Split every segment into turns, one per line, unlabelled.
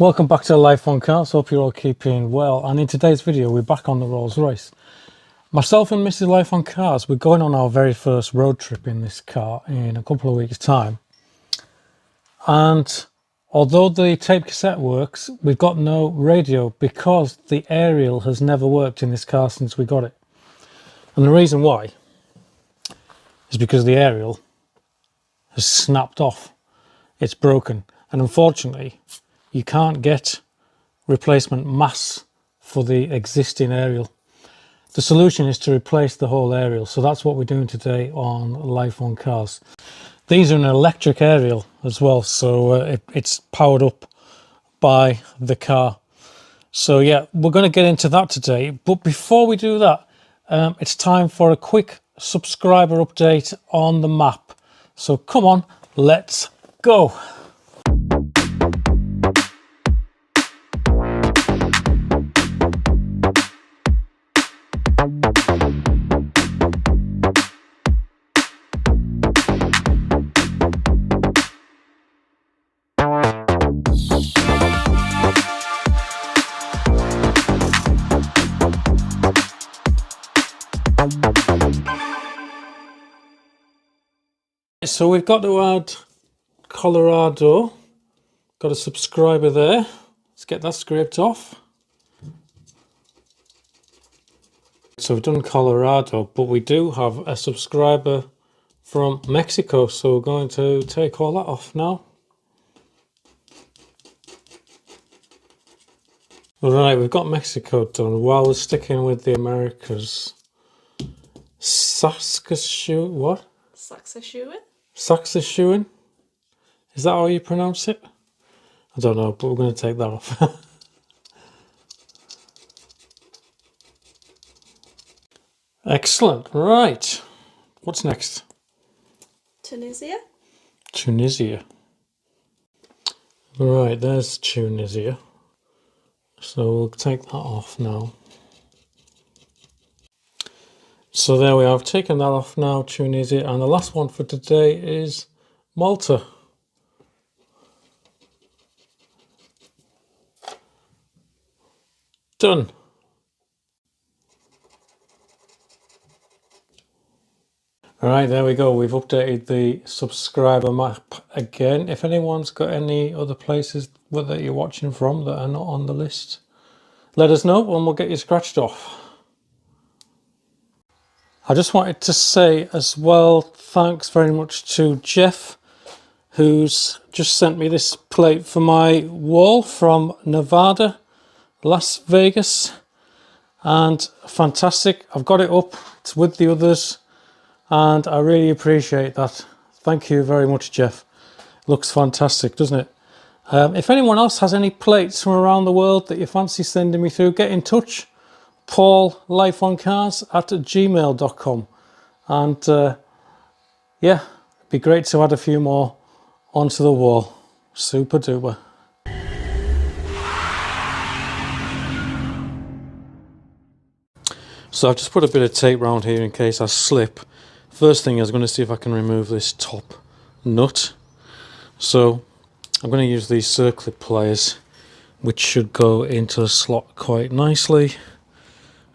Welcome back to Life on Cars. Hope you're all keeping well. And in today's video, we're back on the Rolls-Royce. Myself and Mrs. Life on Cars, we're going on our very first road trip in this car in a couple of weeks' time. And although the tape cassette works, we've got no radio because the aerial has never worked in this car since we got it. And the reason why is because the aerial has snapped off. It's broken. And unfortunately, you can't get replacement mass for the existing aerial. The solution is to replace the whole aerial. So that's what we're doing today on Life on Cars. These are an electric aerial as well, so it's powered up by the car. So yeah, we're going to get into that today. But before we do that, it's time for a quick subscriber update on the map. So come on, let's go. So we've got to add Colorado. Got a subscriber there. Let's get that scraped off. So we've done Colorado, but we do have a subscriber from Mexico. So we're going to take all that off now. Right, we've got Mexico done. While we're sticking with the Americas. Saskatchewan, what?
Saskatchewan?
Saskatchewan? Is that how you pronounce it? I don't know, but we're going to take that off. Excellent. Right. What's next?
Tunisia?
Tunisia. Right, there's Tunisia. So we'll take that off now. So there we are. I've taken that off now, Tunisia. And the last one for today is Malta. Done. All right, there we go. We've updated the subscriber map again. If anyone's got any other places that you're watching from that are not on the list, let us know and we'll get you scratched off. I just wanted to say as well, thanks very much to Jeff, who's just sent me this plate for my wall from Nevada, Las Vegas, and fantastic. I've got it up, it's with the others, and I really appreciate that. Thank you very much, Jeff. Looks fantastic, doesn't it? If anyone else has any plates from around the world that you fancy sending me through, get in touch. paullifeoncars@gmail.com, and yeah, it'd be great to add a few more onto the wall. Super duper. So I've just put a bit of tape around here in case I slip. First thing is I'm going to see if I can remove this top nut. So I'm going to use these circlip pliers, which should go into the slot quite nicely,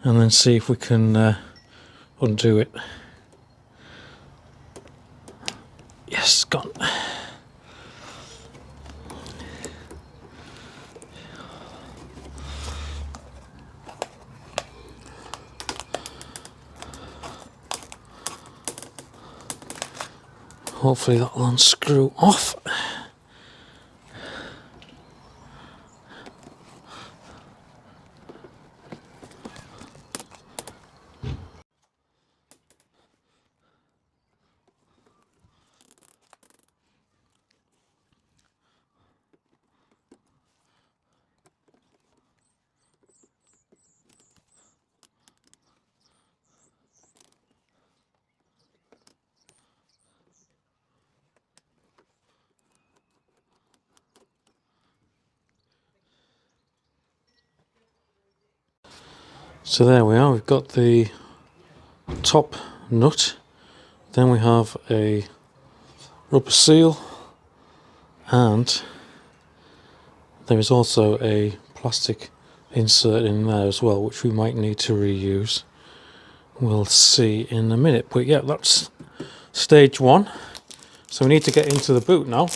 and then see if we can undo it. Yes, gone. Hopefully that'll unscrew off. So there we are, we've got the top nut, then we have a rubber seal, and There is also a plastic insert in there as well, which we might need to reuse. We'll see in a minute. But yeah, that's stage one. So we need to get into the boot now.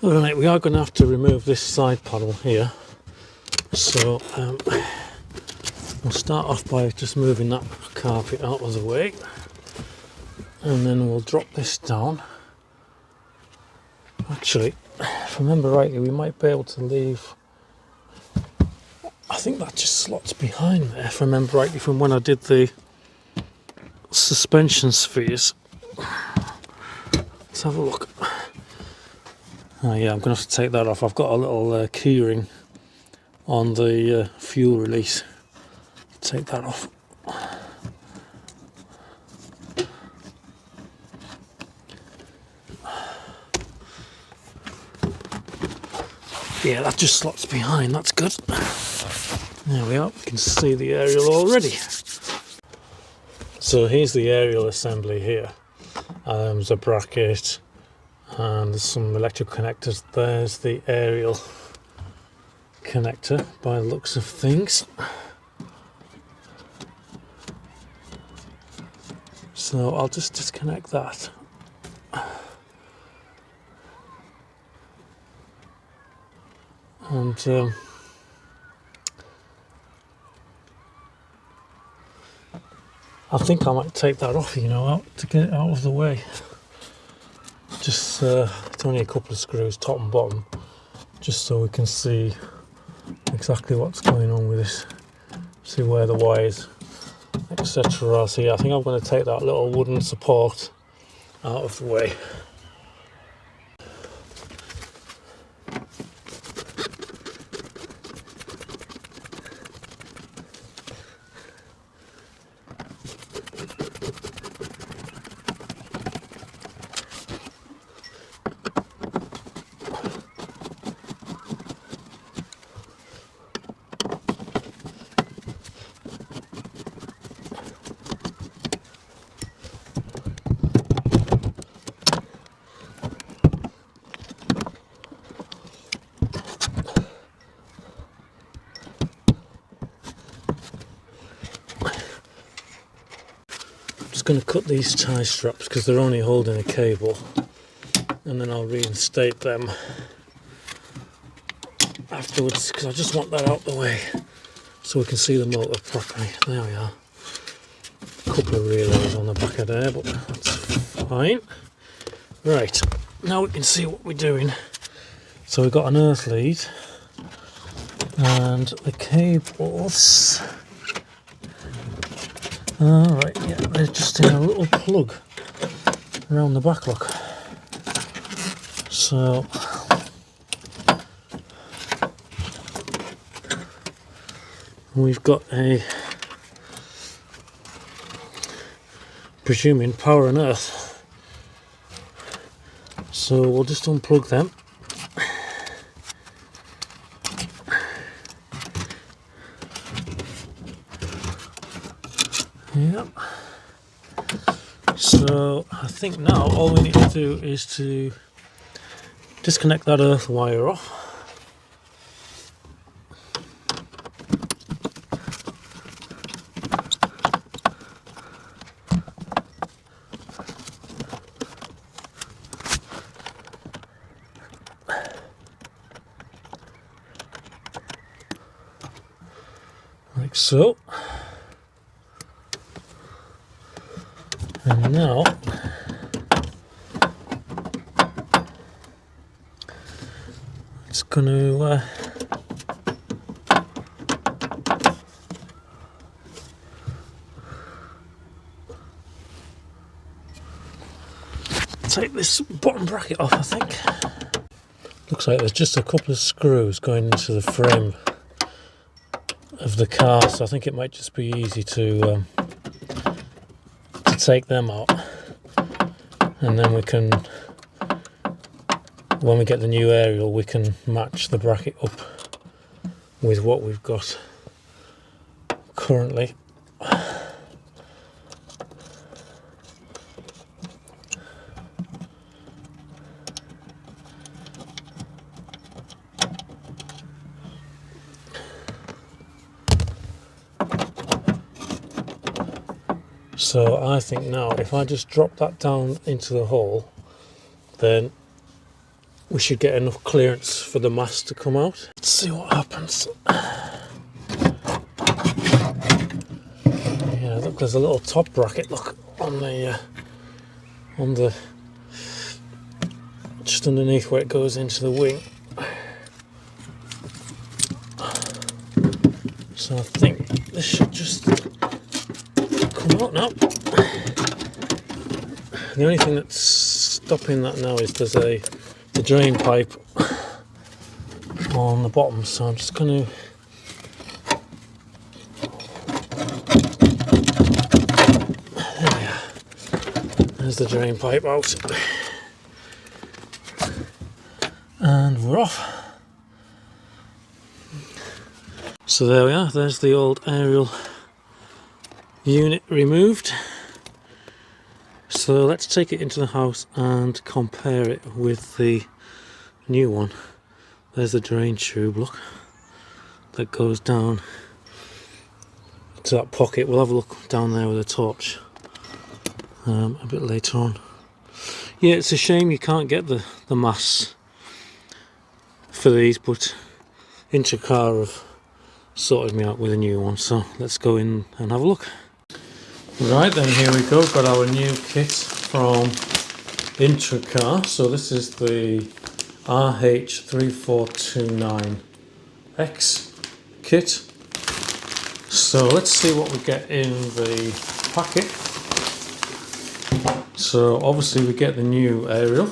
Alright, we are going to have to remove this side panel here. So we'll start off by just moving that carpet out of the way. And then we'll drop this down. Actually, if I remember rightly, we might be able to leave... I think that just slots behind there, if I remember rightly, from when I did the suspension spheres. Let's have a look. Oh yeah, I'm going to have to take that off. I've got a little keyring on the fuel release. Take that off. Yeah, that just slots behind, that's good. There we are, we can see the aerial already. So here's the aerial assembly here. There's a bracket and some electrical connectors. There's the aerial connector by the looks of things. So I'll just disconnect that. And I think I might take that off, you know, out to get it out of the way. Just it's only a couple of screws, top and bottom, just so we can see exactly what's going on with this, see where the wires, etc. are. So yeah, I think I'm going to take that little wooden support out of the way. Going to cut these tie straps because they're only holding a cable, and then I'll reinstate them afterwards because I just want that out the way so we can see the motor properly. There we are. A couple of relays on the back of there, but that's fine. Right, now we can see what we're doing. So we've got an earth lead and the cables. Alright, yeah, they're just in a little plug around the back, look. So we've got a, presuming, power and earth. So we'll just unplug them. Yep. So I think now all we need to do is to disconnect that earth wire off. Like so. And now it's going to take this bottom bracket off, I think. Looks like there's just a couple of screws going into the frame of the car, so I think it might just be easy to take them out, and then we can, when we get the new aerial, we can match the bracket up with what we've got currently. So I think now if I just drop that down into the hole, then we should get enough clearance for the mast to come out. Let's see what happens. Yeah, look, there's a little top bracket, look, on the just underneath where it goes into the wing. So I think this should just come out now. The only thing that's stopping that now is there's the drain pipe on the bottom, so I'm just going to there's the drain pipe out, and we're off. So there we are, there's the old aerial unit removed. So let's take it into the house and compare it with the new one. There's the drain tube, look, that goes down to that pocket. We'll have a look down there with a torch a bit later on. Yeah, it's a shame you can't get the mass for these, but IntroCar have sorted me out with a new one, so let's go in and have a look. Right then, here we go, got our new kit from IntroCar. So this is the RH3429X kit. So let's see what we get in the packet. So obviously we get the new aerial,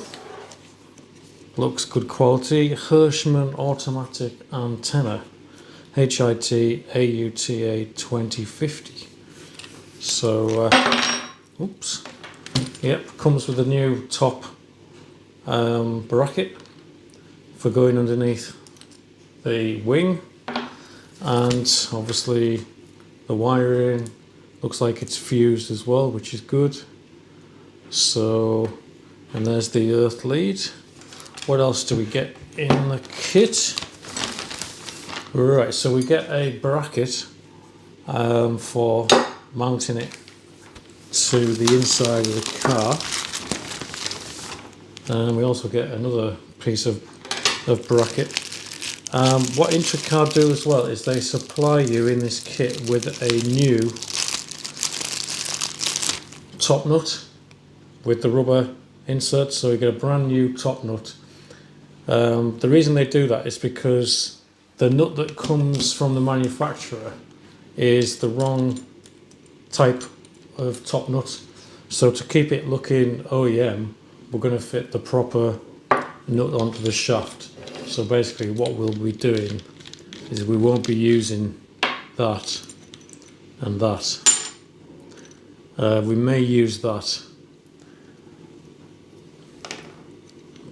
looks good quality, Hirschman automatic antenna, HIT AUTA 2050. So, oops, yep, comes with a new top bracket for going underneath the wing, and obviously the wiring looks like it's fused as well, which is good. So, and there's the earth lead. What else do we get in the kit? Right, so we get a bracket for mounting it to the inside of the car, and we also get another piece of bracket. What IntroCar do as well is they supply you in this kit with a new top nut with the rubber insert, so you get a brand new top nut. The reason they do that is because the nut that comes from the manufacturer is the wrong type of top nut. So to keep it looking OEM, we're going to fit the proper nut onto the shaft. So basically what we'll be doing is we won't be using that and that. We may use that,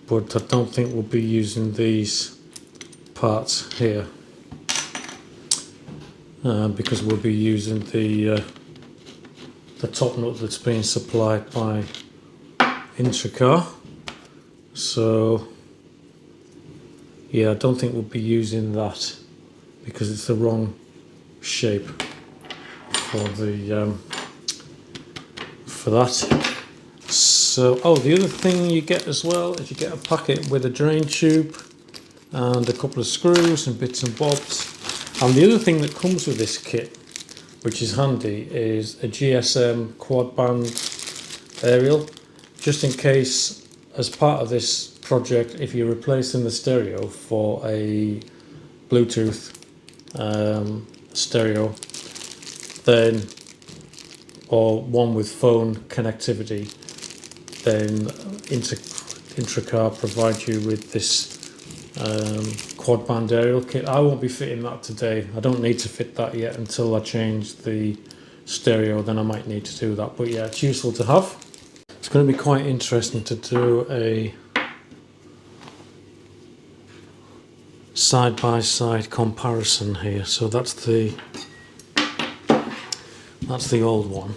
but I don't think we'll be using these parts here, because we'll be using the top nut that's being supplied by IntroCar. So yeah, I don't think we'll be using that because it's the wrong shape for the for that. So, oh, the other thing you get as well is you get a packet with a drain tube and a couple of screws and bits and bobs. And the other thing that comes with this kit, which is handy, is a GSM quad band aerial, just in case as part of this project, if you're replacing the stereo for a Bluetooth stereo, then, or one with phone connectivity, then IntroCar provides you with this quad band aerial kit. I won't be fitting that today. I don't need to fit that yet until I change the stereo, then I might need to do that. But yeah, it's useful to have. It's going to be quite interesting to do a side-by-side comparison here. So that's the old one,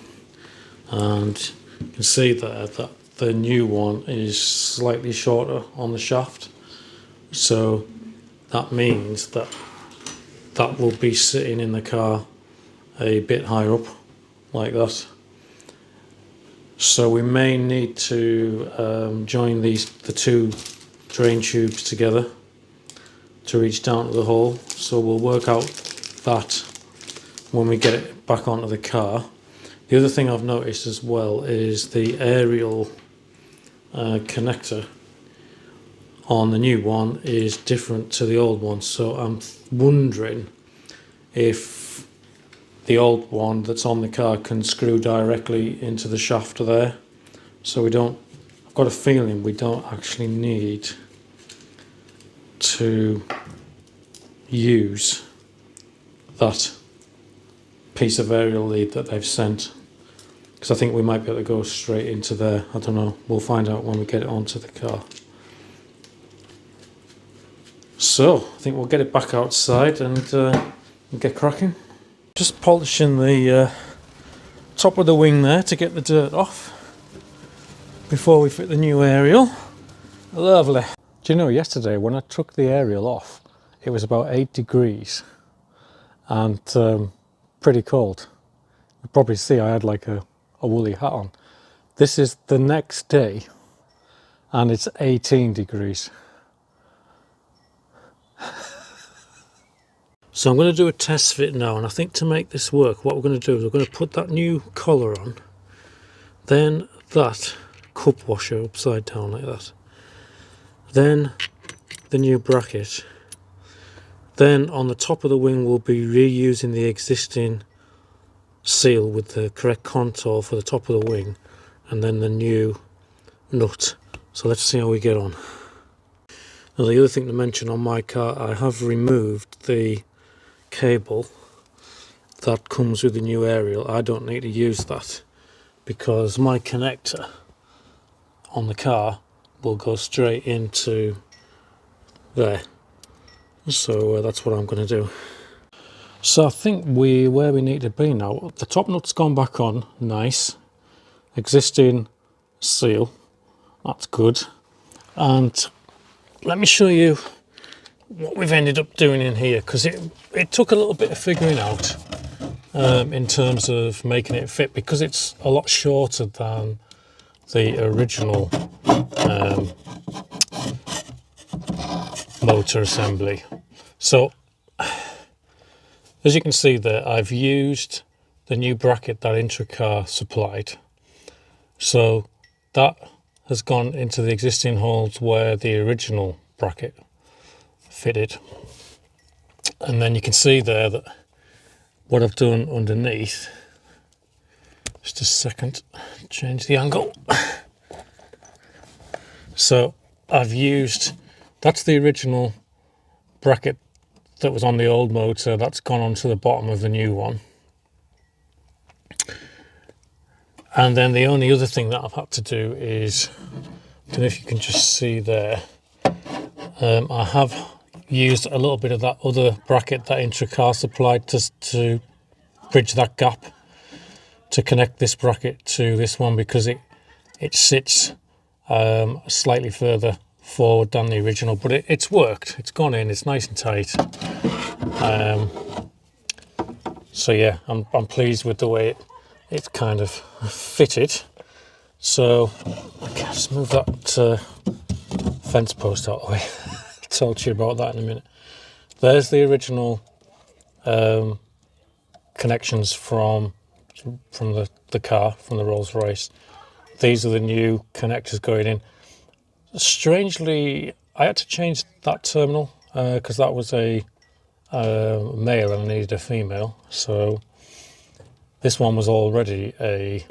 and you can see that the new one is slightly shorter on the shaft. So that means that will be sitting in the car a bit higher up, like that. So we may need to join the two drain tubes together to reach down to the hole. So we'll work out that when we get it back onto the car. The other thing I've noticed as well is the aerial connector on the new one is different to the old one. So I'm wondering if the old one that's on the car can screw directly into the shaft there. So I've got a feeling we don't actually need to use that piece of aerial lead that they've sent, because I think we might be able to go straight into there. I don't know, we'll find out when we get it onto the car. So I think we'll get it back outside and get cracking. Just polishing the top of the wing there to get the dirt off before we fit the new aerial. Lovely. Do you know, yesterday when I took the aerial off, it was about 8 degrees and pretty cold. You probably see I had like a woolly hat on. This is the next day and it's 18 degrees. So I'm going to do a test fit now, and I think to make this work what we're going to do is we're going to put that new collar on, then that cup washer upside down like that, then the new bracket, then on the top of the wing we'll be reusing the existing seal with the correct contour for the top of the wing, and then the new nut. So let's see how we get on. Now the other thing to mention, on my car I have removed the cable that comes with the new aerial. I don't need to use that because my connector on the car will go straight into there. So that's what I'm going to do. So I think where we need to be now. The top nut's gone back on, nice. Existing seal, that's good. And let me show you what we've ended up doing in here, because it took a little bit of figuring out in terms of making it fit, because it's a lot shorter than the original motor assembly. So as you can see there, I've used the new bracket that IntroCar supplied. So that has gone into the existing holes where the original bracket fitted, and then you can see there that what I've done underneath, just a second, change the angle. So I've used, that's the original bracket that was on the old motor, that's gone onto the bottom of the new one. And then the only other thing that I've had to do is, I don't know if you can just see there, I have used a little bit of that other bracket that IntroCar supplied to bridge that gap to connect this bracket to this one, because it sits slightly further forward than the original, but it's worked, it's gone in, it's nice and tight. So yeah, I'm pleased with the way it's kind of fitted. So okay, let's move that fence post out of the way. I'll talk to you about that in a minute. There's the original connections from the car, from the Rolls-Royce. These are the new connectors going in. Strangely, I had to change that terminal because that was a male and I needed a female. So this one was already a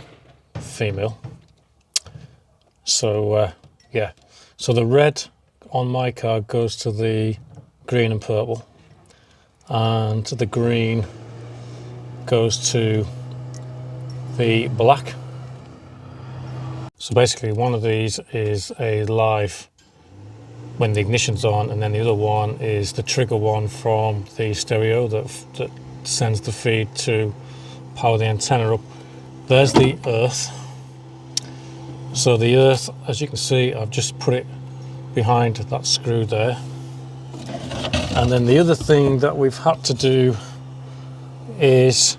female. So yeah, so the red on my car goes to the green and purple, and the green goes to the black. So basically one of these is a live when the ignition's on, and then the other one is the trigger one from the stereo that sends the feed to power the antenna up. There's the earth. So the earth, as you can see, I've just put it behind that screw there. And then the other thing that we've had to do is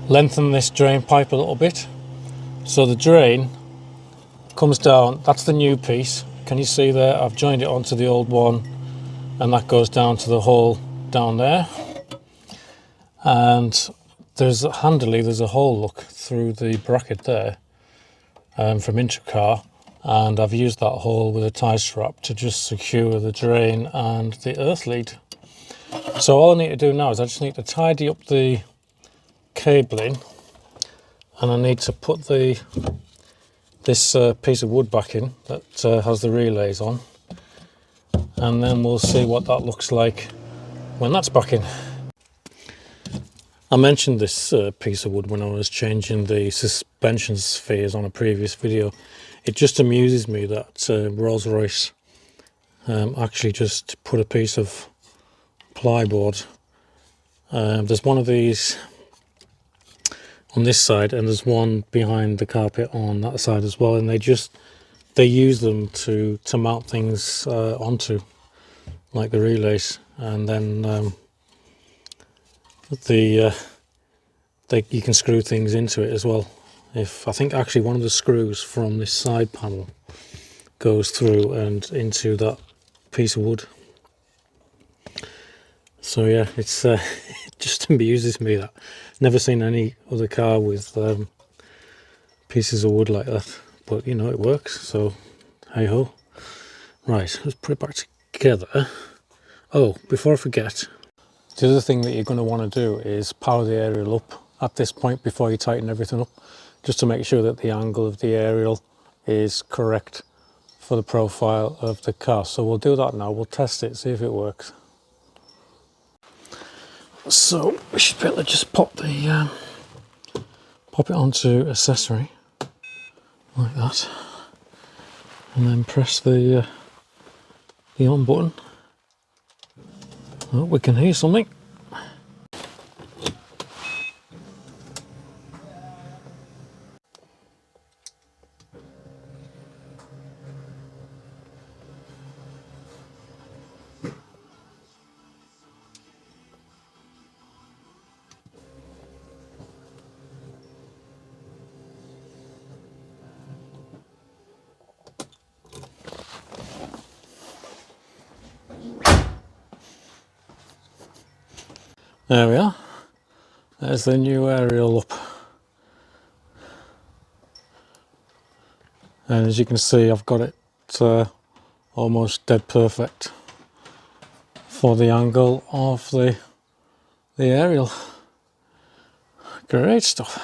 lengthen this drain pipe a little bit. So the drain comes down, that's the new piece. Can you see there? I've joined it onto the old one, and that goes down to the hole down there. And there's a hole, look, through the bracket there, from IntroCar, and I've used that hole with a tie strap to just secure the drain and the earth lead. So all I need to do now is I just need to tidy up the cabling, and I need to put this piece of wood back in that has the relays on, and then we'll see what that looks like when that's back in. I mentioned this piece of wood when I was changing the suspension spheres on a previous video. It just amuses me that Rolls-Royce actually just put a piece of plyboard. There's one of these on this side, and there's one behind the carpet on that side as well, and they use them to mount things onto, like the relays, and then you can screw things into it as well. I think actually one of the screws from this side panel goes through and into that piece of wood. So yeah, it's it just amuses me that never seen any other car with pieces of wood like that, but you know, it works, so hey ho. Right, let's put it back together. Oh, before I forget, the other thing that you're going to want to do is power the aerial up at this point before you tighten everything up, just to make sure that the angle of the aerial is correct for the profile of the car. So we'll do that now, we'll test it, see if it works. So we should be able to just pop it onto accessory like that, and then press the on button. Oh, we can hear something. There we are. There's the new aerial up. And as you can see, I've got it almost dead perfect for the angle of the aerial. Great stuff.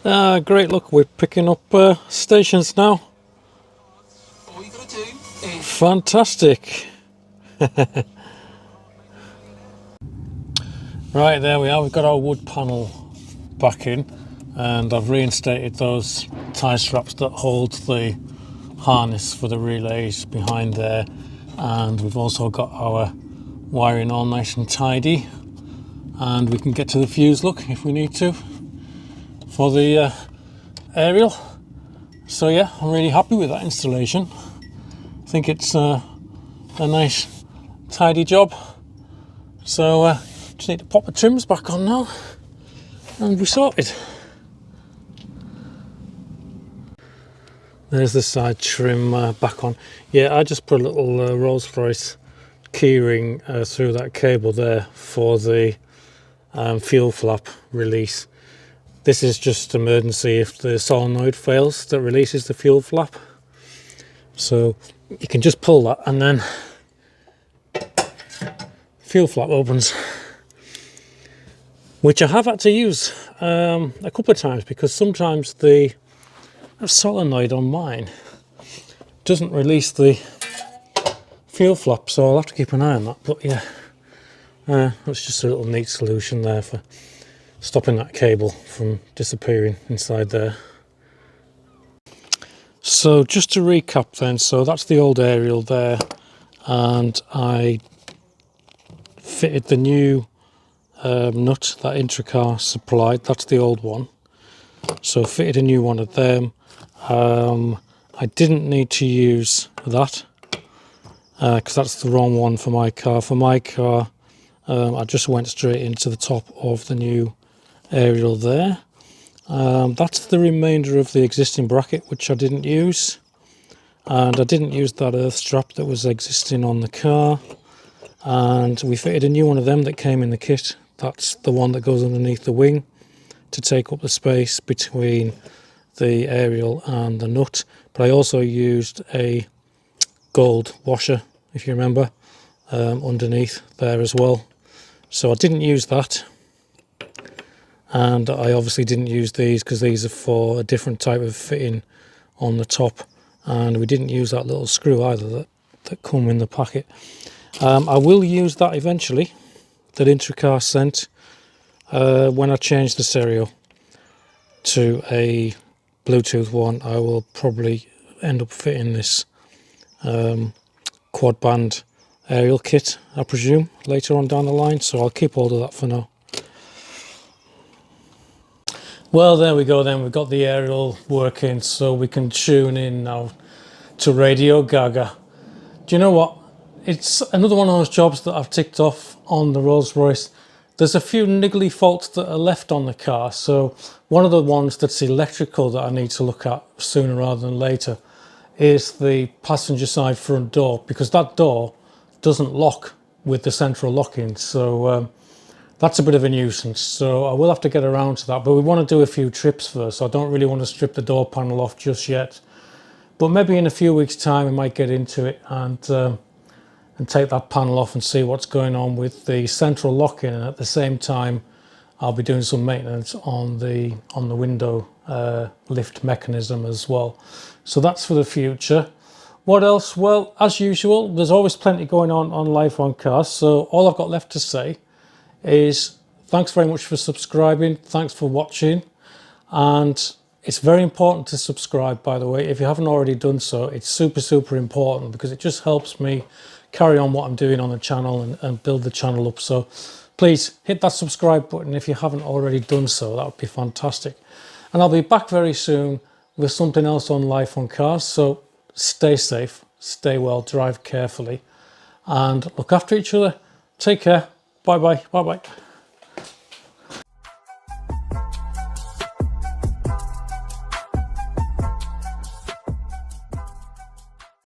Great, look, we're picking up stations now.
All you gotta do is...
Fantastic. Right, there we are, we've got our wood panel back in, and I've reinstated those tie straps that hold the harness for the relays behind there, and we've also got our wiring all nice and tidy, and we can get to the fuse look if we need to for the aerial. So yeah, I'm really happy with that installation. I think it's a nice tidy job. So just need to pop the trims back on now and we're sorted. There's the side trim back on. Yeah, I just put a little Rolls-Royce keyring through that cable there for the fuel flap release. This is just emergency if the solenoid fails that releases the fuel flap. So you can just pull that and then fuel flap opens, which I have had to use a couple of times because sometimes the solenoid on mine doesn't release the fuel flap, so I'll have to keep an eye on that. But yeah, that's just a little neat solution there for stopping that cable from disappearing inside there. So just to recap then, so that's the old aerial there, and I fitted the new nut that IntroCar supplied. That's the old one, so fitted a new one of them. I didn't need to use that because that's the wrong one for my car. For my car, I just went straight into the top of the new aerial there. That's the remainder of the existing bracket, which I didn't use. And I didn't use that earth strap that was existing on the car. And we fitted a new one of them that came in the kit. That's the one that goes underneath the wing to take up the space between the aerial and the nut. But I also used a gold washer, if you remember, underneath there as well. So I didn't use that. And I obviously didn't use these because these are for a different type of fitting on the top. And we didn't use that little screw either that come in the packet. I will use that eventually, that IntroCar sent, when I change the stereo to a Bluetooth one. I will probably end up fitting this quad band aerial kit, I presume, later on down the line. So I'll keep hold of that for now. Well, there we go then. We've got the aerial working, so we can tune in now to Radio Gaga. Do you know what? It's another one of those jobs that I've ticked off on the Rolls-Royce. There's a few niggly faults that are left on the car. So one of the ones that's electrical that I need to look at sooner rather than later is the passenger side front door, because that door doesn't lock with the central locking. So that's a bit of a nuisance. So I will have to get around to that. But we want to do a few trips first. So I don't really want to strip the door panel off just yet. But maybe in a few weeks' time, we might get into it and take that panel off and see what's going on with the central locking. And at the same time, I'll be doing some maintenance on the window lift mechanism as well. So that's for the future. What else? Well, as usual, there's always plenty going on Life on Cars. So all I've got left to say is thanks very much for subscribing. Thanks for watching. And it's very important to subscribe, by the way. If you haven't already done so, it's super, super important because it just helps me carry on what I'm doing on the channel and build the channel up. So please hit that subscribe button if you haven't already done so. That would be fantastic. And I'll be back very soon with something else on Life on Cars. So stay safe, stay well, drive carefully, and look after each other. Take care. Bye-bye. Bye-bye.